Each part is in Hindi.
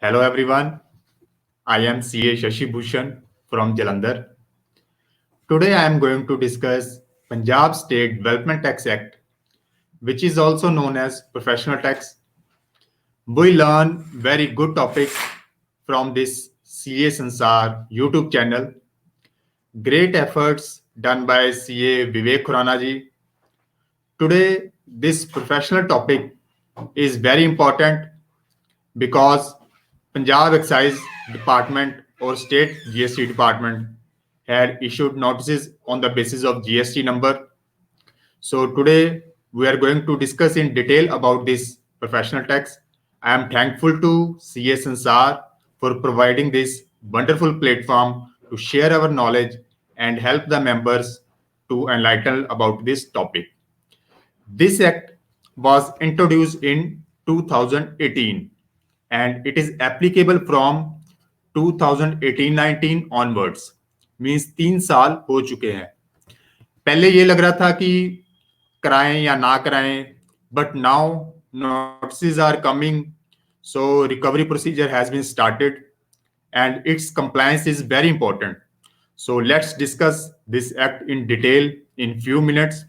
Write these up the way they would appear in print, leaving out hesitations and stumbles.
Hello everyone, I am CA Shashi Bhushan from Jalandhar. Today I am going to discuss Punjab State Development Tax Act, which is also known as professional tax. We learn very good topic from this CA Sansar YouTube channel. Great efforts done by CA Vivek Khurana ji. Today this professional topic is very important because Punjab Excise Department or State GST Department had issued notices on the basis of GST number. So today we are going to discuss in detail about this professional tax. I am thankful to CA Sansar for providing this wonderful platform to share our knowledge and help the members to enlighten about this topic. This act was introduced in 2018 and it is applicable from 2018-19 onwards. Means 3 साल हो चुके हैं. पहले ये लग रहा था कि कराएं या ना कराएं, but now notices are coming, so recovery procedure has been started and its compliance is very important. So let's discuss this act in detail in few minutes.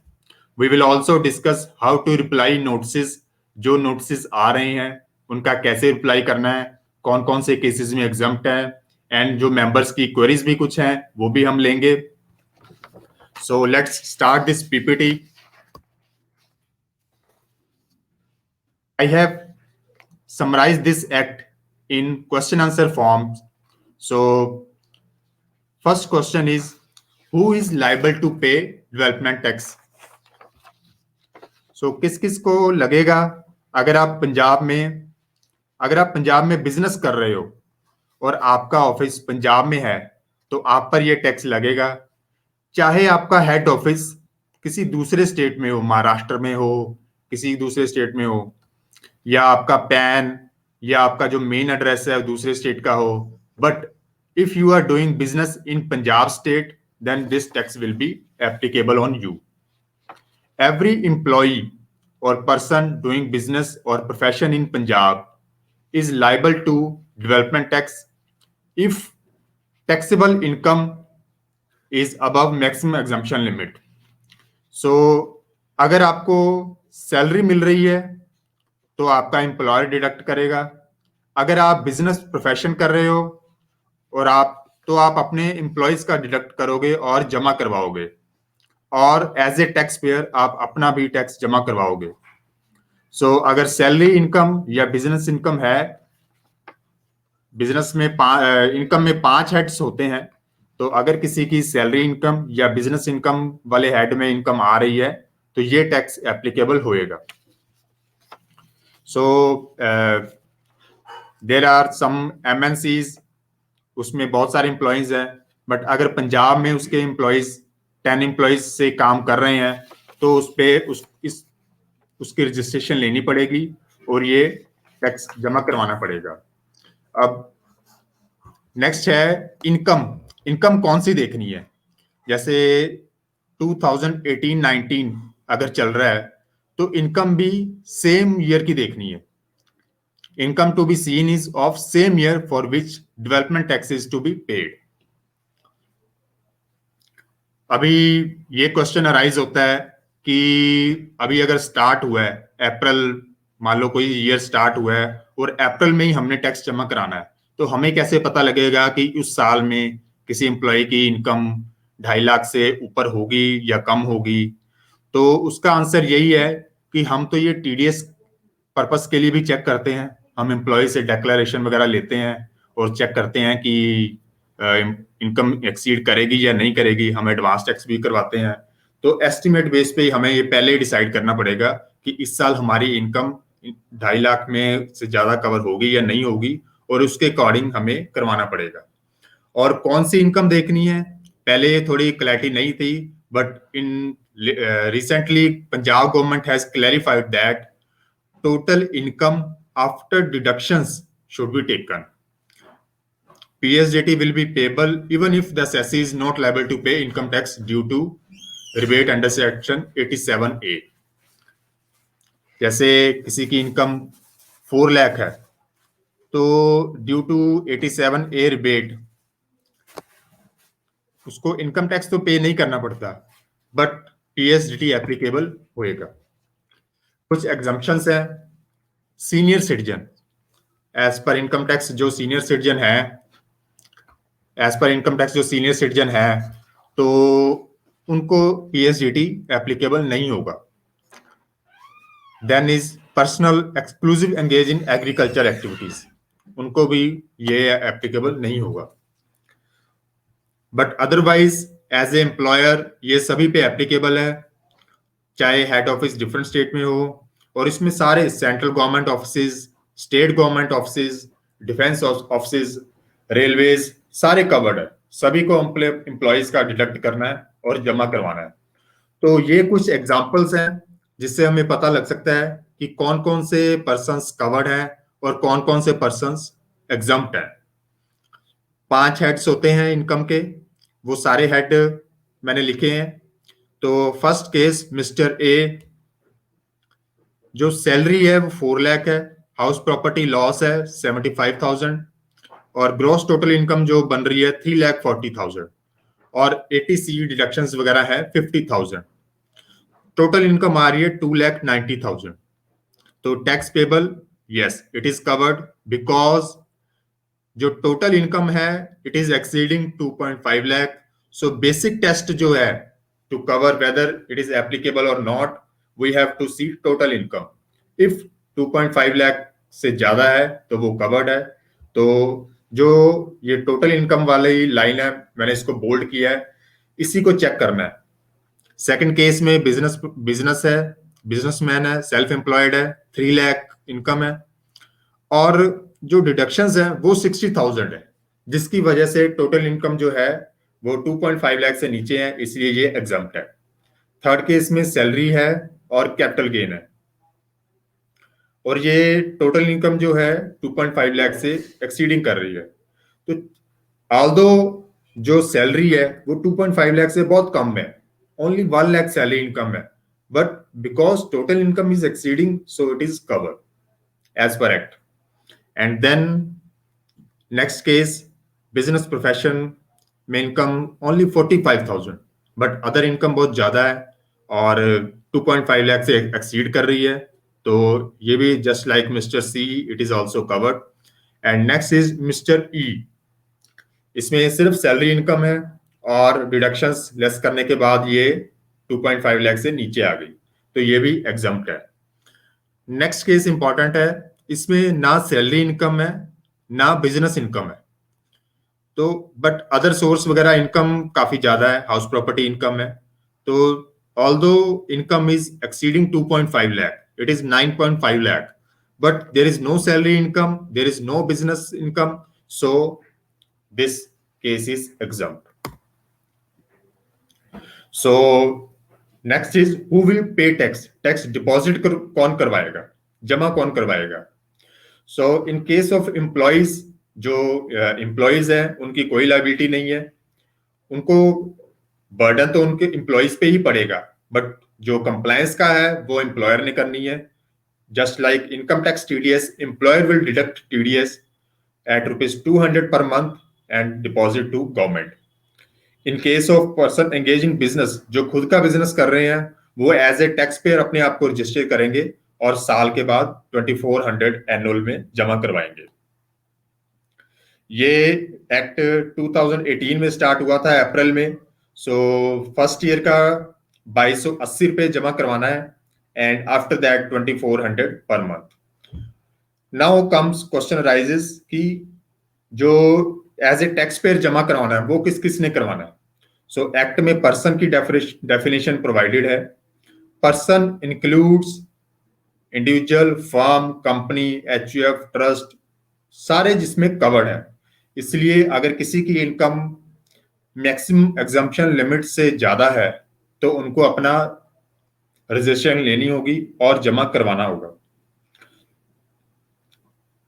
We will also discuss how to reply notices. जो notices आ रहे हैं उनका कैसे रिप्लाई करना है, कौन कौन से केसेस में एग्जम्प्ट है, एंड जो मेंबर्स की क्वेरीज भी कुछ हैं वो भी हम लेंगे. So let's start this PPT. I have summarized this act in question answer forms. So first question is, who is liable to pay development tax? So किस किस को लगेगा अगर आप पंजाब में बिजनेस कर रहे हो और आपका ऑफिस पंजाब में है तो आप पर यह टैक्स लगेगा, चाहे आपका हेड ऑफिस किसी दूसरे स्टेट में हो, महाराष्ट्र में हो, किसी दूसरे स्टेट में हो, या आपका पैन या आपका जो मेन एड्रेस है दूसरे स्टेट का हो. But if you are doing business in Punjab state, then this tax will be applicable on you. Every employee or person doing business or profession in Punjab is liable to development tax if taxable income is above maximum exemption limit. So अगर आपको सैलरी मिल रही है तो आपका एम्प्लॉयर डिडक्ट करेगा. अगर आप बिजनेस प्रोफेशन कर रहे हो और आप अपने एम्प्लॉयज का डिडक्ट करोगे और जमा करवाओगे, और एज ए टैक्स पेयर आप अपना भी टैक्स जमा करवाओगे. सो अगर सैलरी इनकम या बिजनेस इनकम है, बिजनेस में इनकम में 5 हेड्स होते हैं, तो अगर किसी की सैलरी इनकम या बिजनेस इनकम वाले हेड में इनकम आ रही है तो ये टैक्स एप्लीकेबल होएगा. So there are some MNCs, उसमें बहुत सारे एम्प्लॉयज हैं, बट अगर पंजाब में उसके एम्प्लॉयज 10 एम्प्लॉयज से काम कर रहे हैं तो उसकी रजिस्ट्रेशन लेनी पड़ेगी और ये टैक्स जमा करवाना पड़ेगा. अब नेक्स्ट है इनकम कौन सी देखनी है. जैसे 2018-19 अगर चल रहा है तो इनकम भी सेम ईयर की देखनी है. Income to be seen is of same year for which development tax is to be paid. अभी ये क्वेश्चन अराइज होता है कि अभी अगर स्टार्ट हुआ है अप्रैल, मान लो कोई ईयर स्टार्ट हुआ है और अप्रैल में ही हमने टैक्स जमा कराना है, तो हमें कैसे पता लगेगा कि उस साल में किसी एम्प्लॉय की इनकम 2.5 लाख से ऊपर होगी या कम होगी. तो उसका आंसर यही है कि हम तो ये TDS पर्पस के लिए भी चेक करते हैं. हम एम्प्लॉय से डिक्लेरेशन वगैरह लेते हैं और चेक करते हैं कि इनकम एक्सीड करेगी या नहीं करेगी. हम एडवांस टैक्स भी करवाते हैं. तो एस्टिमेट बेस पे हमें ये पहले ही डिसाइड करना पड़ेगा कि इस साल हमारी इनकम 2.5 लाख में से ज्यादा कवर होगी या नहीं होगी, और उसके अकॉर्डिंग हमें करवाना पड़ेगा. और कौन सी इनकम देखनी है, पहले ये थोड़ी क्लैरिटी नहीं थी, but in recently Punjab government has clarified that total income after deductions should be taken. PSDT will be payable even if the assessee is not liable to pay income tax due to rebate under section 87A. जैसे किसी की इनकम 4 लाख है तो ड्यू टू 87A रिबेट उसको इनकम टैक्स तो पे नहीं करना पड़ता, बट पीएसडीटी एप्लीकेबल होएगा। कुछ एग्जम्पशंस हैं। Senior citizen, as per income tax जो सीनियर सिटीजन है, तो उनको पीएसडीटी एप्लीकेबल नहीं होगा। Then is personal exclusive engage in agriculture activities, उनको भी ये एप्लीकेबल नहीं होगा। But otherwise as a employer ये सभी पे एप्लीकेबल है, चाहे हेड ऑफिस डिफरेंट स्टेट में हो, और इसमें सारे central government office, state government office, defence office, railways सारे कवर्ड है। सभी को एम्प्लॉयज का डिडक्ट करना है और जमा करवाना है। तो ये कुछ एग्जांपल्स हैं जिससे हमें पता लग सकता है कि कौन कौन से पर्सन्स कवर्ड हैं और कौन कौन से पर्सन्स एग्जम्प्ट हैं। 5 हेड्स होते हैं इनकम के, वो सारे हेड मैंने लिखे हैं। तो फर्स्ट केस मिस्टर ए, जो सैलरी है वो 4 लाख है, हाउस प्रॉपर्टी लॉस है 75,000, और ग्रॉस टोटल इनकम जो बन रही है 3,40,000, और 80C डिडक्शंस वगैरह है 50,000। टोटल इनकम आ रही है 2,90,000। तो tax payable, yes it is covered, because जो टोटल इनकम है it is exceeding 2.5 lakh. So basic test जो है to cover whether it is applicable और not, we have to see total income. If 2.5 lakh से ज्यादा है तो वो कवर्ड है। तो जो ये टोटल इनकम वाली लाइन है, मैंने इसको बोल्ड किया है, इसी को चेक करना है। सेकंड केस में बिजनेस है, बिजनेसमैन है, सेल्फ एम्प्लॉयड है, 3 लाख इनकम है, और जो डिडक्शंस हैं वो 60,000 है, जिसकी वजह से टोटल इनकम जो है वो 2.5 लाख से नीचे है, इसलिए ये एग्जम्प्ट है। थर्ड केस में सैलरी है और कैपिटल गेन है, और ये टोटल इनकम जो है 2.5 लाख से एक्सीडिंग कर रही है। तो ऑल्दो जो सैलरी है वो 2.5 लाख से बहुत कम है, ओनली 1 लाख सैलरी इनकम है, but because total income is exceeding so it is covered as per act. And then next case, business profession में income only 45,000, but other income बहुत ज्यादा है और 2.5 लाख से एक्सीड कर रही है, तो ये भी just like mister C it is also covered. And next is mister E, इसमें सिर्फ सैलरी इनकम है और डिडक्शंस लेस करने के बाद ये 2.5 लाख से नीचे आ गई, तो ये भी एग्जम्प्ट है। नेक्स्ट केस इंपॉर्टेंट है, इसमें ना सैलरी इनकम है ना बिजनेस इनकम है, तो बट अदर सोर्स वगैरह इनकम काफी ज्यादा है, हाउस प्रॉपर्टी इनकम है। तो although income is exceeding 2.5 lakh, it is 9.5 lakh, but there is no salary income, there is no business income, so this case is exempt. So next is who will pay tax, tax deposit कौन करवाएगा, जमा कौन करवाएगा। So in case of employees, जो एम्प्लॉयज हैं उनकी कोई लाइबिलिटी नहीं है, उनको बर्डन तो उनके एम्प्लॉयज पे ही पड़ेगा, बट जो कंप्लायंस का है वो एम्प्लॉयर ने करनी है। Just like income tax TDS, employer will deduct TDS at ₹200 per month and deposit to government. In case of person engaging business, जो खुद का बिजनेस कर रहे हैं, वो एज ए टैक्स पेयर अपने आप को रजिस्टर करेंगे और साल के बाद 2400 एनुअल में जमा करवाएंगे। ये एक्ट 2018 में स्टार्ट हुआ था अप्रैल में। सो फर्स्ट ईयर का 2280 रुपए जमा करवाना है and after that 2400 per month. Now comes question rises कि जो एज ए टैक्स पेयर जमा करवाना है वो किस किस ने करवाना है। सो एक्ट में पर्सन की डेफिनेशन प्रोवाइडेड है। Person includes individual, firm, company, HUF, trust, सारे जिसमें कवर्ड है। इसलिए अगर किसी की इनकम मैक्सिमम एग्जम्पशन लिमिट से ज्यादा है तो उनको अपना रजिस्ट्रेशन लेनी होगी और जमा करवाना होगा।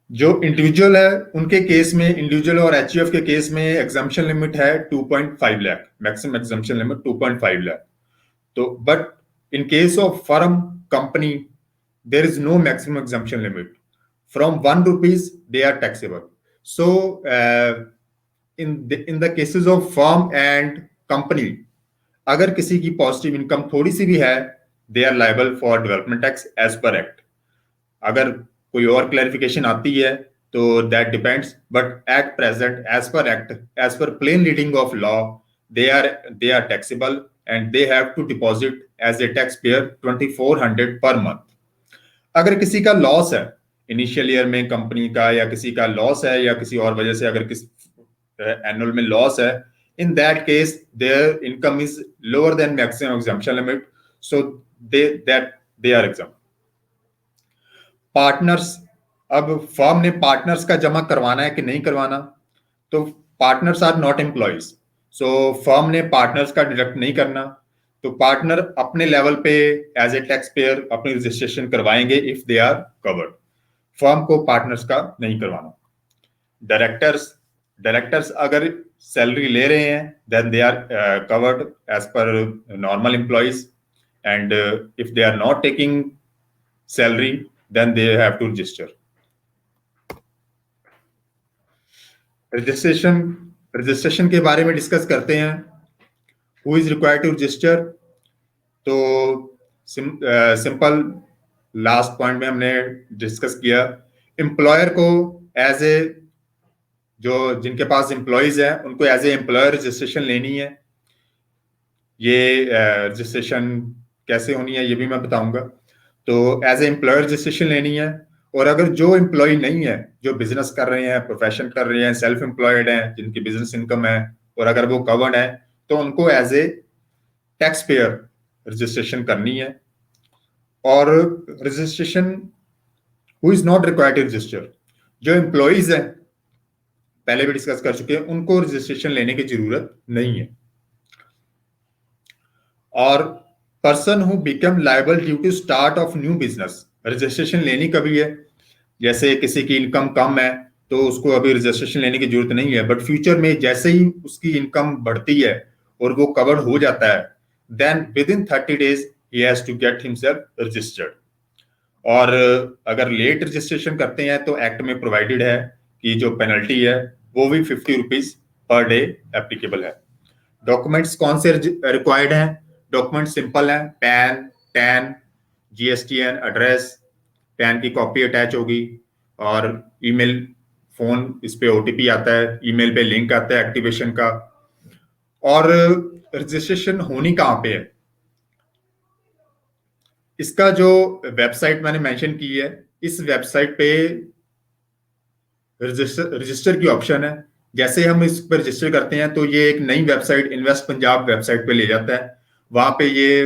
जो इंडिविजुअल है उनके केस में, इंडिविजुअल और एचयूएफ के केस में एग्जम्पशन लिमिट है 2.5 lakh, maximum exemption limit 2.5 lakh. तो but in case of firm, company, there is no maximum exemption limit. from 1 rupees they are taxable. So in the cases of firm and company, अगर किसी की पॉजिटिव इनकम थोड़ी सी भी है, they are liable for development tax as per act. अगर कोई और क्लैरिफिकेशन आती है तो that depends, but at present as per act, as per plain reading of law, they are taxable and they have to deposit as a taxpayer 2400 per month. अगर किसी का लॉस है इनिशियल ईयर में, कंपनी का या किसी का लॉस है या किसी और वजह से अगर किस एनुअल में लॉस है, in that case their income is lower than maximum exemption limit, so they are exempt. Partners, अब फर्म ने पार्टनर्स का जमा करवाना है कि नहीं करवाना, तो partners are not employees, so firm ने पार्टनर्स का डिडक्ट नहीं करना, तो पार्टनर अपने लेवल पे एज ए टैक्स पेयर अपनी रजिस्ट्रेशन करवाएंगे if they are covered. Firm को पार्टनर्स का नहीं करवाना. डायरेक्टर्स अगर सैलरी ले रहे हैं then they are covered as per normal employees, and if they are not taking salary then they have to register. Registration के बारे में डिस्कस करते हैं. Who is required to register? तो सिंपल लास्ट पॉइंट में हमने डिस्कस किया, एम्प्लॉयर को एज ए, जो जिनके पास एम्प्लॉयज हैं उनको एज ए एम्प्लॉयर रजिस्ट्रेशन लेनी है. ये रजिस्ट्रेशन कैसे होनी है ये भी मैं बताऊंगा. तो एज ए एम्प्लॉयर रजिस्ट्रेशन लेनी है. और अगर जो एम्प्लॉय नहीं है, जो बिजनेस कर रहे हैं, प्रोफेशन कर रहे हैं, सेल्फ एम्प्लॉयड हैं, जिनकी बिजनेस इनकम है और अगर वो कवर्ड है, तो उनको as a tax payer registration करनी है. और registration who is not required to register, जो एम्प्लॉयज हैं पहले भी डिस्कस कर चुके हैं, उनको रजिस्ट्रेशन लेने की जरूरत नहीं है. और person who become liable due to start of new business, registration लेनी कभी है, जैसे किसी की इनकम कम है तो उसको अभी रजिस्ट्रेशन लेने की जरूरत नहीं है, बट फ्यूचर में जैसे ही उसकी इनकम बढ़ती है और वो कवर्ड हो जाता है, then within 30 days he has to get himself registered. और अगर लेट रजिस्ट्रेशन करते हैं तो एक्ट में प्रोवाइडेड है कि जो पेनल्टी है वो भी 50 रुपीज पर डे एप्लीकेबल है. डॉक्यूमेंट्स कौन से रिक्वायर्ड हैं? डॉक्यूमेंट सिंपल है, pan, tan, GSTN, address, pan की कॉपी अटैच होगी और ईमेल, फोन, इस पे ओटीपी आता है, ईमेल पे लिंक आता है एक्टिवेशन का. और रजिस्ट्रेशन होनी कहाँ पे है? इसका जो वेबसाइट मैंने मेंशन की है, इस वेबसाइट पे रजिस्टर की ऑप्शन है. जैसे हम इस पर रजिस्टर करते हैं तो ये एक नई वेबसाइट इन्वेस्ट पंजाब वेबसाइट पे ले जाता है, वहां पे ये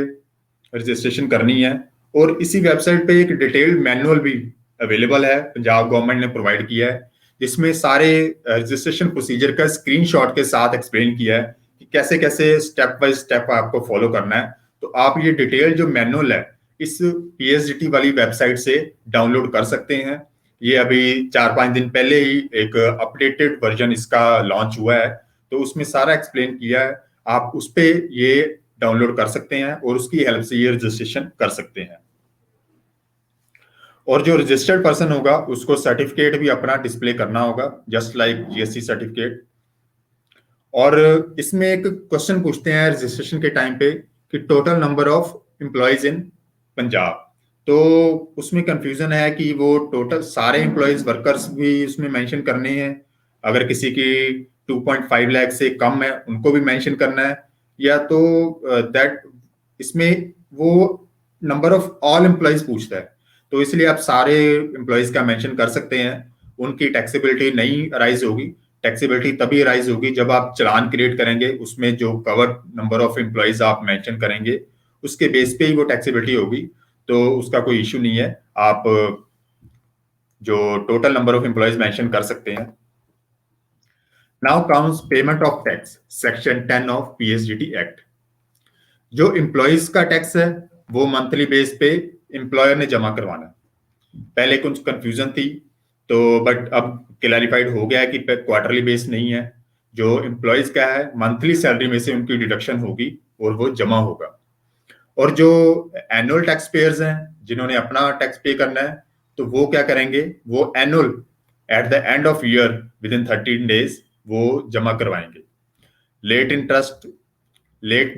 रजिस्ट्रेशन करनी है. और इसी वेबसाइट पे एक डिटेल्ड मैनुअल भी अवेलेबल है, पंजाब गवर्नमेंट ने प्रोवाइड किया है, जिसमें सारे रजिस्ट्रेशन प्रोसीजर का स्क्रीनशॉट के साथ एक्सप्लेन किया है कि कैसे कैसे स्टेप बाय स्टेप आपको फॉलो करना है. तो आप ये डिटेल जो मैनुअल है इस पीएसडीटी वाली वेबसाइट से डाउनलोड कर सकते हैं. ये अभी 4-5 दिन पहले ही एक अपडेटेड वर्जन इसका लॉन्च हुआ है, तो उसमें सारा एक्सप्लेन किया है. आप उस पे ये डाउनलोड कर सकते हैं और उसकी हेल्प से ये रजिस्ट्रेशन कर सकते हैं. और जो रजिस्टर्ड पर्सन होगा उसको सर्टिफिकेट भी अपना डिस्प्ले करना होगा, जस्ट लाइक जीएसटी सर्टिफिकेट. और इसमें एक क्वेश्चन पूछते हैं रजिस्ट्रेशन के टाइम पे कि टोटल नंबर ऑफ एम्प्लॉयज इन पंजाब, तो उसमें कंफ्यूजन है कि वो टोटल सारे एम्प्लॉयज वर्कर्स भी उसमें मेंशन करने हैं, अगर किसी की 2.5 लाख से कम है उनको भी मेंशन करना है, या तो दैट इसमें वो नंबर ऑफ ऑल एम्प्लॉयज पूछता है. तो इसलिए आप सारे एम्प्लॉयज का मेंशन कर सकते हैं. उनकी टैक्सेबिलिटी नहीं अराइज होगी. टैक्सेबिलिटी तभी अराइज होगी जब आप चालान क्रिएट करेंगे, उसमें जो कवर्ड नंबर ऑफ एम्प्लॉयज आप मेंशन करेंगे उसके बेस पे ही वो टैक्सेबिलिटी होगी. तो उसका कोई इश्यू नहीं है, आप जो total number of employees mention कर सकते हैं. Now comes payment of tax, section 10 of PSDT act. जो एम्प्लॉयज का टैक्स है वो मंथली बेस पे एम्प्लॉयर ने जमा करवाना. पहले कुछ कंफ्यूजन थी तो बट अब क्लैरिफाइड हो गया है कि क्वार्टरली बेस नहीं है. जो एम्प्लॉयज का है मंथली सैलरी में से उनकी डिडक्शन होगी और वो जमा होगा. और जो एनुअल टैक्स पेयर्स हैं जिन्होंने अपना टैक्स पे करना है तो वो क्या करेंगे, वो annual at the end of year with in 13 days वो जमा करवाएंगे। लेट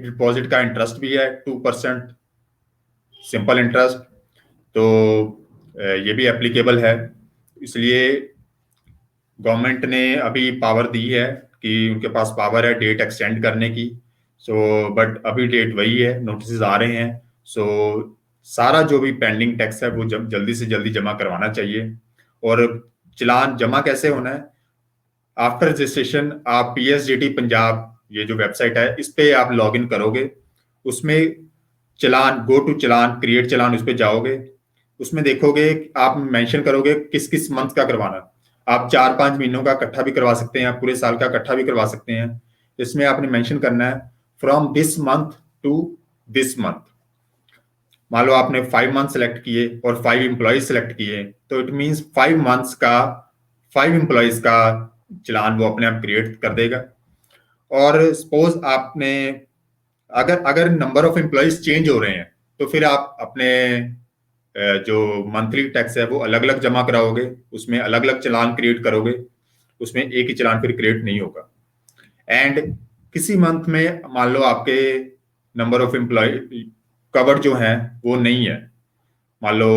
डिपॉजिट का इंटरेस्ट भी है 2% सिंपल इंटरेस्ट, तो ये भी एप्लीकेबल है। इसलिए गवर्नमेंट ने अभी पावर दी है कि उनके पास पावर है डेट एक्सटेंड करने की। बट अभी डेट वही है, नोटिस आ रहे हैं। सारा जो भी पेंडिंग टैक्स है वो जल्दी से जल्दी जमा करवाना चाहिए। और चलान जमा कैसे होना है, आफ्टर रजिस्ट्रेशन आप PSDT पंजाब ये जो वेबसाइट है इस पे आप लॉग इन करोगे, उसमें चलान गो टू चलान क्रिएट चलान उस पर जाओगे, उसमें देखोगे आप मेंशन करोगे किस किस मंथ का करवाना। आप 4-5 महीनों का इकट्ठा भी करवा सकते हैं, आप पूरे साल का इकट्ठा भी करवा सकते हैं। इसमें आपने मेंशन करना है from this month to this month. मान लो आपने 5 मंथ सेलेक्ट किए और 5 एम्प्लॉयज सेलेक्ट किए, तो इट मींस 5 मंथ्स का 5 एम्प्लॉयज का चलान वो अपने आप क्रिएट कर देगा। और सपोज आपने अगर अगर नंबर ऑफ एम्प्लॉयज चेंज हो रहे हैं तो फिर आप अपने जो मंथली टैक्स है वो अलग अलग जमा कराओगे, उसमें अलग अलग चलान क्रिएट करोगे, उसमें एक ही चलान फिर क्रिएट नहीं होगा। एंड किसी मंथ में मान लो आपके नंबर ऑफ एम्प्लॉय कवर जो है वो नहीं है, मान लो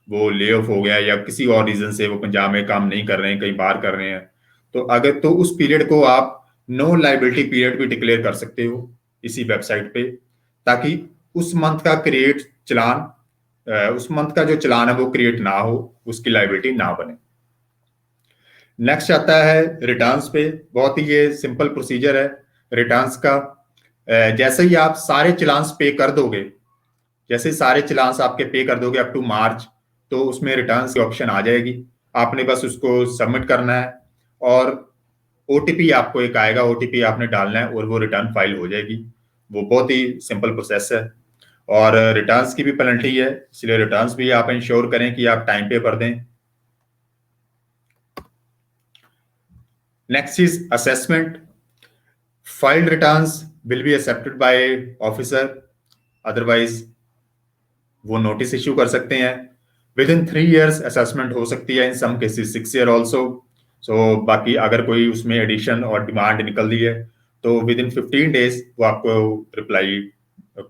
वो ले ऑफ हो गया या किसी और रीजन से वो पंजाब में काम नहीं कर रहे हैं, कहीं बाहर कर रहे हैं, तो अगर तो उस पीरियड को आप नो लाइबिलिटी पीरियड भी डिक्लेयर कर सकते हो इसी वेबसाइट पे, ताकि उस मंथ का क्रिएट चलान उस मंथ का जो चलान है वो क्रिएट ना हो, उसकी लाइबिलिटी ना बने। नेक्स्ट आता है रिटर्न्स पे। बहुत ही ये सिंपल प्रोसीजर है रिटर्न्स का। जैसे ही आप सारे चलान्स पे कर दोगे, जैसे सारे चलान्स आपके पे कर दोगे अप टू मार्च, तो उसमें रिटर्न्स की ऑप्शन आ जाएगी। आपने बस उसको सबमिट करना है और OTP आपको एक आएगा, OTP आपने डालना है और वो रिटर्न फाइल हो जाएगी। वो बहुत ही सिंपल प्रोसेस है। और रिटर्न्स की भी पेनल्टी है, इसलिए रिटर्न्स भी आप इंश्योर करें कि आप टाइम पे भर दें। Next is assessment. Filed returns will be accepted by officer, otherwise वो नोटिस इश्यू कर सकते हैं। विद इन 3 years असेसमेंट हो सकती है, इन सम केसेस 6 year ऑल्सो। बाकी अगर कोई उसमें एडिशन और डिमांड निकल दी है तो विद इन 15 days वो आपको रिप्लाई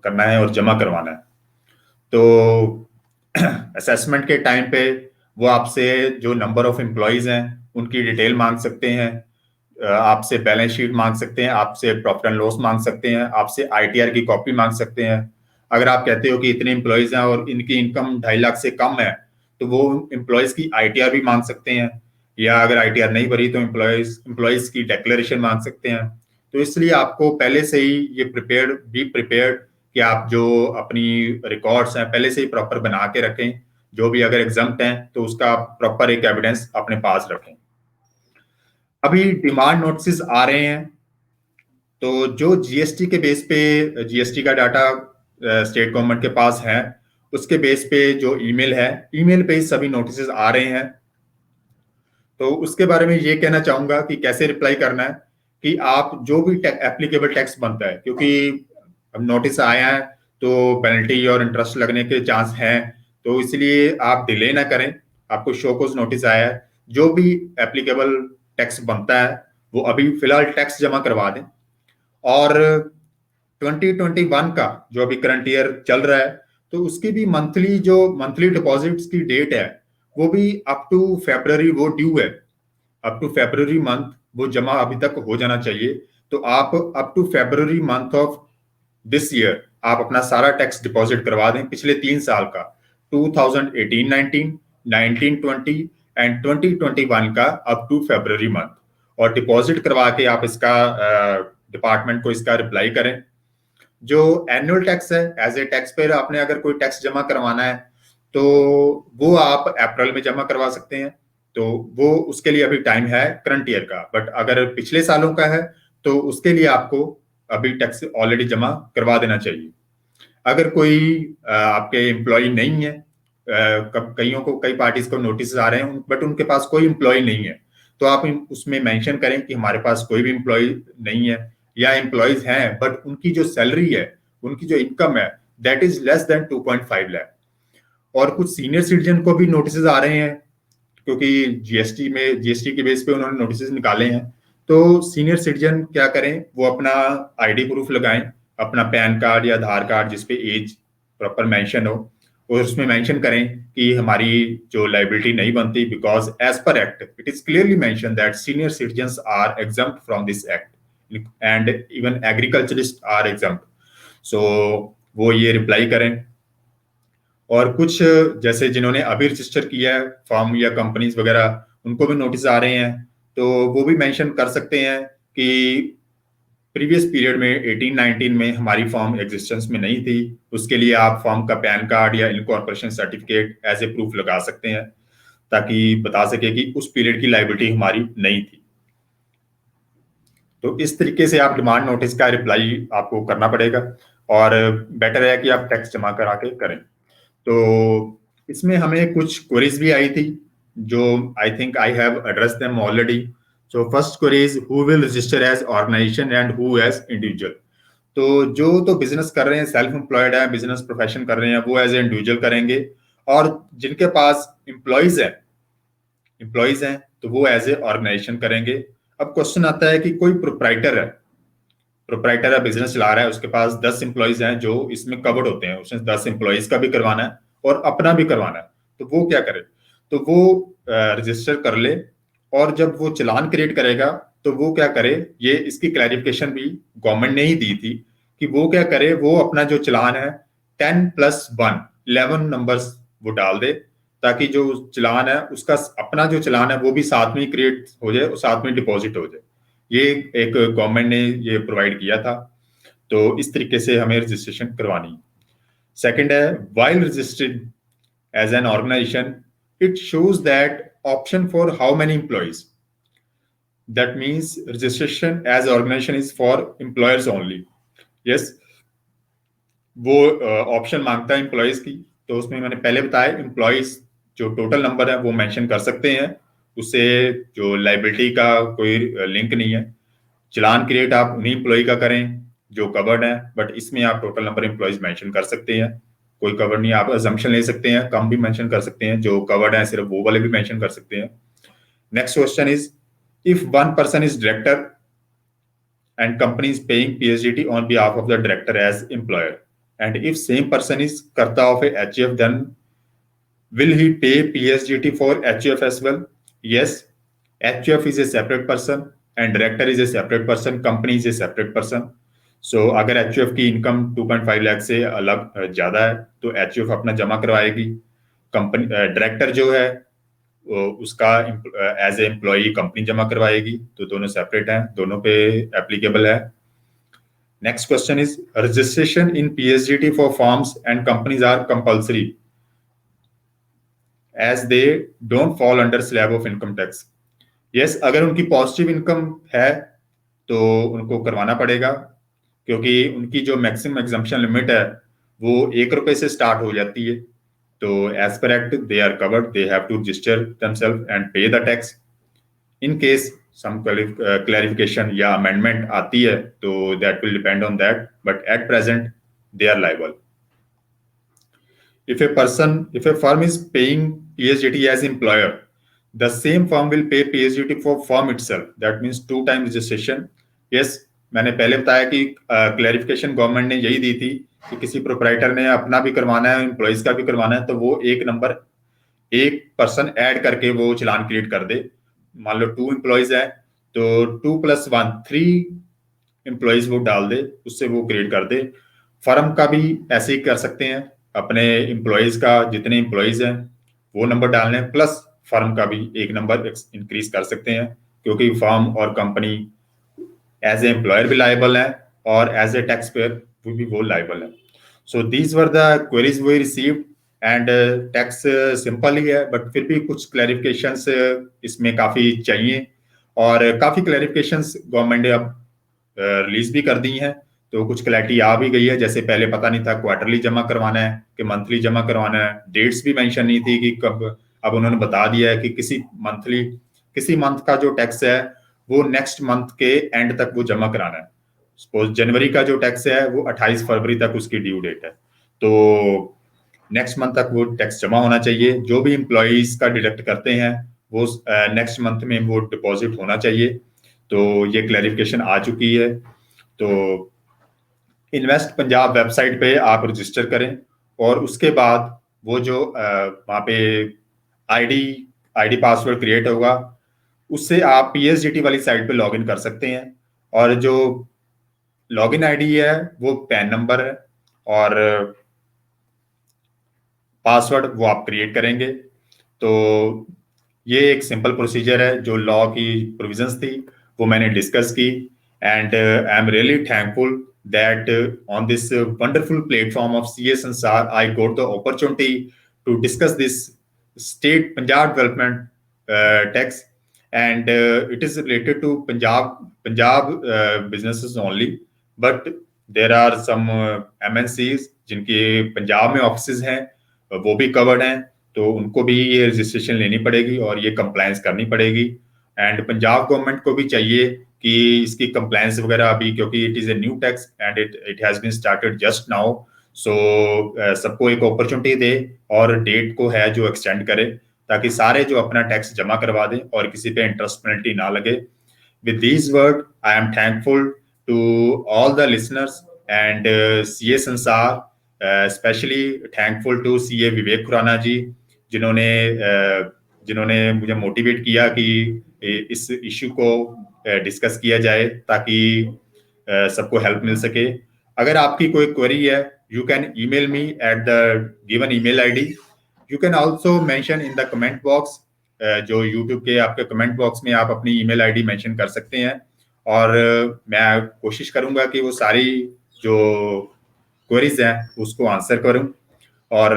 करना है और जमा करवाना है। तो असेसमेंट के टाइम पे वो आपसे जो नंबर ऑफ एम्प्लॉयज हैं उनकी डिटेल मांग सकते हैं, आपसे बैलेंस शीट मांग सकते हैं, आपसे प्रॉफिट एंड लॉस मांग सकते हैं, आपसे ITR की कॉपी मांग सकते हैं। अगर आप कहते हो कि इतने एम्प्लॉयज हैं और इनकी इनकम 2.5 लाख से कम है तो वो एम्प्लॉयज की ITR भी मांग सकते हैं, या अगर ITR नहीं भरी तो एम्प्लॉयज की डिक्लेरेशन मांग सकते हैं। तो इसलिए आपको पहले से ही ये प्रिपेयर्ड कि आप जो अपनी रिकॉर्ड्स हैं पहले से ही प्रॉपर बना के रखें, जो भी अगर एग्जम्प्ट हैं तो उसका प्रॉपर एक एविडेंस अपने पास रखें। अभी डिमांड नोटिस आ रहे हैं, तो जो GST के बेस पे GST का डाटा स्टेट गवर्नमेंट के पास है, उसके बेस पे जो ईमेल है, ईमेल पे ही सभी नोटिस आ रहे हैं। तो उसके बारे में ये कहना चाहूंगा कि कैसे रिप्लाई करना है कि आप जो भी एप्लीकेबल टैक्स बनता है, क्योंकि अब नोटिस आया है तो पेनल्टी और इंटरेस्ट लगने के चांस हैं, तो इसलिए आप डिले ना करें। आपको शो कोज नोटिस आया है, जो भी एप्लीकेबल टैक्स बनता है वो अभी फिलहाल टैक्स जमा करवा दें। और 2021 का जो अभी करंट ईयर चल रहा है तो उसकी भी मंथली डिपॉजिट्स की डेट है वो भी अप टू फेब्रुअरी वो ड्यू है, अप टू फेब्रुअरी मंथ वो जमा अभी तक हो जाना चाहिए। तो आप up to February month of this year आप अपना सारा टैक्स डिपॉजिट करवा दें पिछले 3 साल का, 2018-19, 19-20 एंड 2021 का अप टू फेब्रुअरी मंथ, और डिपॉजिट करवा के आप इसका डिपार्टमेंट को इसका रिप्लाई करें। जो एनुअल टैक्स है एज ए टैक्स पेयर आपने अगर कोई टैक्स जमा करवाना है तो वो आप अप्रैल में जमा करवा सकते हैं, तो वो उसके लिए अभी टाइम है करंट ईयर का। बट अगर पिछले सालों का है तो उसके लिए आपको अभी टैक्स ऑलरेडी जमा करवा देना चाहिए। अगर कोई आपके एम्प्लॉय नहीं है, कईयों को कई पार्टीज को नोटिस आ रहे हैं बट उनके पास कोई एम्प्लॉय नहीं है, तो आप उसमें मेंशन करें कि हमारे पास कोई भी एम्प्लॉय नहीं है, या एम्प्लॉयज हैं बट उनकी जो सैलरी है, उनकी जो इनकम है that is less than 2.5 lakh. और कुछ सीनियर सिटीजन को भी नोटिस आ रहे हैं, क्योंकि जीएसटी के बेस पे उन्होंने नोटिस निकाले हैं। तो सीनियर सिटीजन क्या करें, वो अपना आईडी प्रूफ लगाएं, अपना पैन कार्ड या आधार कार्ड जिसपे एज प्रॉपर मेंशन हो, और उसमें मेंशन करें कि हमारी जो लाइबिलिटी नहीं बनती, because as per act it is clearly mention that senior citizens are exempt from this act and even agriculturist are exempt. So वो ये रिप्लाई करें। और कुछ जैसे जिन्होंने अभी रजिस्टर किया है फॉर्म या कंपनीज वगैरह, उनको भी नोटिस आ रहे हैं, तो वो भी मेंशन कर सकते हैं कि प्रीवियस पीरियड में 18-19 में हमारी फॉर्म एग्जिस्टेंस में नहीं थी, उसके लिए आप फॉर्म का पैन कार्ड या incorporation certificate as a proof लगा सकते हैं, ताकि बता सके कि उस पीरियड की लाइबिलिटी हमारी नहीं थी। तो इस तरीके से आप डिमांड नोटिस का रिप्लाई आपको करना पड़ेगा, और बेटर है कि आप टैक्स जमा करा के करें। तो इसमें हमें कुछ क्वेरीज भी आई थी, जो I think I have address them already. So first query is who will register as organisation and who as individual. तो जो तो बिजनेस कर रहे हैं, सेल्फ एम्प्लॉयड है, बिजनेस प्रोफेशन कर रहे हैं, वो एज ए इंडिविजुअल करेंगे, और जिनके पास एम्प्लॉयज हैं तो वो एज ए ऑर्गेनाइजेशन करेंगे। अब क्वेश्चन आता है कि कोई प्रोप्राइटर है, बिजनेस चला रहा है, उसके पास 10 एम्प्लॉयज हैं जो इसमें कवर्ड होते हैं, उसने 10 एम्प्लॉयज का भी करवाना है और अपना भी करवाना है, तो वो क्या करे? तो वो रजिस्टर कर ले, और जब वो चालान क्रिएट करेगा तो वो क्या करे, ये इसकी क्लैरिफिकेशन भी गवर्नमेंट ने ही दी थी कि वो क्या करे, वो अपना जो चालान है 10+1 11 नंबर्स वो डाल दे, ताकि जो चालान है उसका अपना जो चालान है वो भी साथ में क्रिएट हो जाए और साथ में डिपॉजिट हो जाए। ये एक गवर्नमेंट ने ये प्रोवाइड किया था, तो इस तरीके से हमें रजिस्ट्रेशन करवानी। सेकंड है, while registered as an organization, it shows that option for how many employees. That means registration as organization is for employers only. Yes, वो ऑप्शन मांगता है एम्प्लॉयज की, तो उसमें मैंने पहले बताया एम्प्लॉयज जो टोटल नंबर है वो मेंशन कर सकते हैं, उससे जो लाइबिलिटी का कोई लिंक नहीं है। चलान क्रिएट आप उन्हीं एम्प्लॉय का करें जो कवर्ड है, बट इसमें आप टोटल नंबर एम्प्लॉयज मेंशन कर सकते हैं, कोई कवर्ड नहीं, आप अजम्पशन ले सकते हैं, कम भी मेंशन कर सकते हैं, जो कवर्ड है सिर्फ वो वाले भी मेंशन कर सकते हैं। Next question is, if one person is director and company is paying PSDT on behalf of the director as employer, and if same person is karta of a HUF, then will he pay PSDT for HUF as well? Yes, HUF is a separate person and director is a separate person, company is a separate person. So अगर HUF की इनकम 2.5 लाख से अलग ज्यादा है तो HUF अपना जमा करवाएगी, कंपनी डायरेक्टर जो है उसका एज ए एम्प्लॉई कंपनी जमा करवाएगी, तो दोनों सेपरेट हैं, दोनों पे एप्लीकेबल है। Next question is, registration in PSDT for firms and companies are compulsory as they don't fall under slab of income tax. Yes, अगर उनकी पॉजिटिव इनकम है तो उनको करवाना पड़ेगा, क्योंकि उनकी जो मैक्सिमम एग्जम्पशन लिमिट है वो ₹1 से स्टार्ट हो जाती है। तो as per act they are covered, they have to register themselves and pay the tax. In case some clarification या amendment आती है तो that will depend on that, but at present they are liable. If a firm is paying PSDT as employer, the same firm will pay PSDT for firm itself. That means 2 time registration. Yes, मैंने पहले बताया कि क्लैरिफिकेशन गवर्नमेंट ने यही दी थी कि किसी प्रोप्राइटर ने अपना भी करवाना है, एम्प्लॉइज का भी करवाना है, तो वो एक पर्सन ऐड करके वो चालान क्रिएट कर दे। मान लो 2 एम्प्लॉइज है तो 2+1 3 एम्प्लॉइज वो डाल दे, उससे वो क्रिएट कर दे। फर्म का भी ऐसे ही कर सकते हैं, अपने एम्प्लॉइज का जितने एम्प्लॉइज हैं वो नंबर डालने, प्लस फर्म का भी एक नंबर इंक्रीज कर सकते हैं, क्योंकि फर्म और कंपनी एज ए एम्प्लॉयर भी लाइबल है और एज ए टैक्स पेयर भी वो लाइबल है। So these were the queries we received, and tax simple ही है, बट फिर भी कुछ क्लैरिफिकेशंस इसमें काफी चाहिए, और काफी क्लैरिफिकेशंस गवर्नमेंट ने अब रिलीज भी कर दी हैं, तो कुछ क्लैरिटी आ भी गई है। जैसे पहले पता नहीं था क्वार्टरली जमा करवाना है कि मंथली जमा करवाना है, डेट्स भी मेंशन नहीं थी कि कब, अब उन्होंने बता दिया है कि किसी मंथ का जो टैक्स है वो नेक्स्ट मंथ के एंड तक वो जमा कराना है। सपोज जनवरी का जो टैक्स है वो 28 फरवरी तक उसकी ड्यू डेट है, तो नेक्स्ट मंथ तक वो टैक्स जमा होना चाहिए। जो भी एम्प्लॉयज का डिडक्ट करते हैं वो नेक्स्ट मंथ में वो डिपॉजिट होना चाहिए। तो ये क्लैरिफिकेशन आ चुकी है। तो इन्वेस्ट पंजाब वेबसाइट पे आप रजिस्टर करें और उसके बाद वो जो वहाँ पे आईडी आईडी पासवर्ड क्रिएट होगा उससे आप पीएसडीटी वाली साइट पे लॉगिन कर सकते हैं। और जो लॉगिन आईडी है वो पैन नंबर है और पासवर्ड वो आप क्रिएट करेंगे। तो ये एक सिंपल प्रोसीजर है। जो लॉ की प्रोविजंस थी वो मैंने डिस्कस की and I am really thankful that on this wonderful platform of CA Sansar I got the opportunity to discuss this state Punjab development tax and it is related to Punjab businesses only, but there are some MNCs जिनके पंजाब में ऑफिसेज हैं वो भी कवर्ड हैं। तो उनको भी ये रजिस्ट्रेशन लेनी पड़ेगी और ये कंप्लायंस करनी पड़ेगी। एंड पंजाब गवर्नमेंट को भी चाहिए कि इसकी कंप्लायंस वगैरह अभी, क्योंकि it is a new tax and it has been started just now. So सबको एक अपॉर्चुनिटी दे और डेट को है जो एक्सटेंड करे ताकि सारे जो अपना टैक्स जमा करवा दें और किसी पे इंटरेस्ट पेनल्टी ना लगे। With this word I am thankful to all the listeners and CA Sansar, specially thankful to CA Vivek Khurana ji जिन्होंने मुझे मोटिवेट किया कि इस इशू को डिस्कस किया जाए ताकि सबको हेल्प मिल सके। अगर आपकी कोई क्वेरी है you can email me at the given email ID. You can also mention in the comment box. जो YouTube के आपके कमेंट बॉक्स में आप अपनी ईमेल आईडी मेंशन कर सकते हैं और मैं कोशिश करूंगा कि वो सारी जो क्वेरीज हैं उसको आंसर करूं। और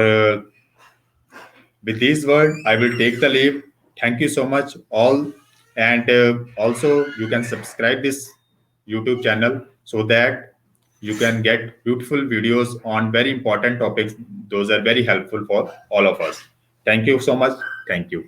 with these words I will take the leave. Thank you so much all, and also you can subscribe this YouTube channel so that you can get beautiful videos on very important topics. Those are very helpful for all of us. Thank you so much. Thank you.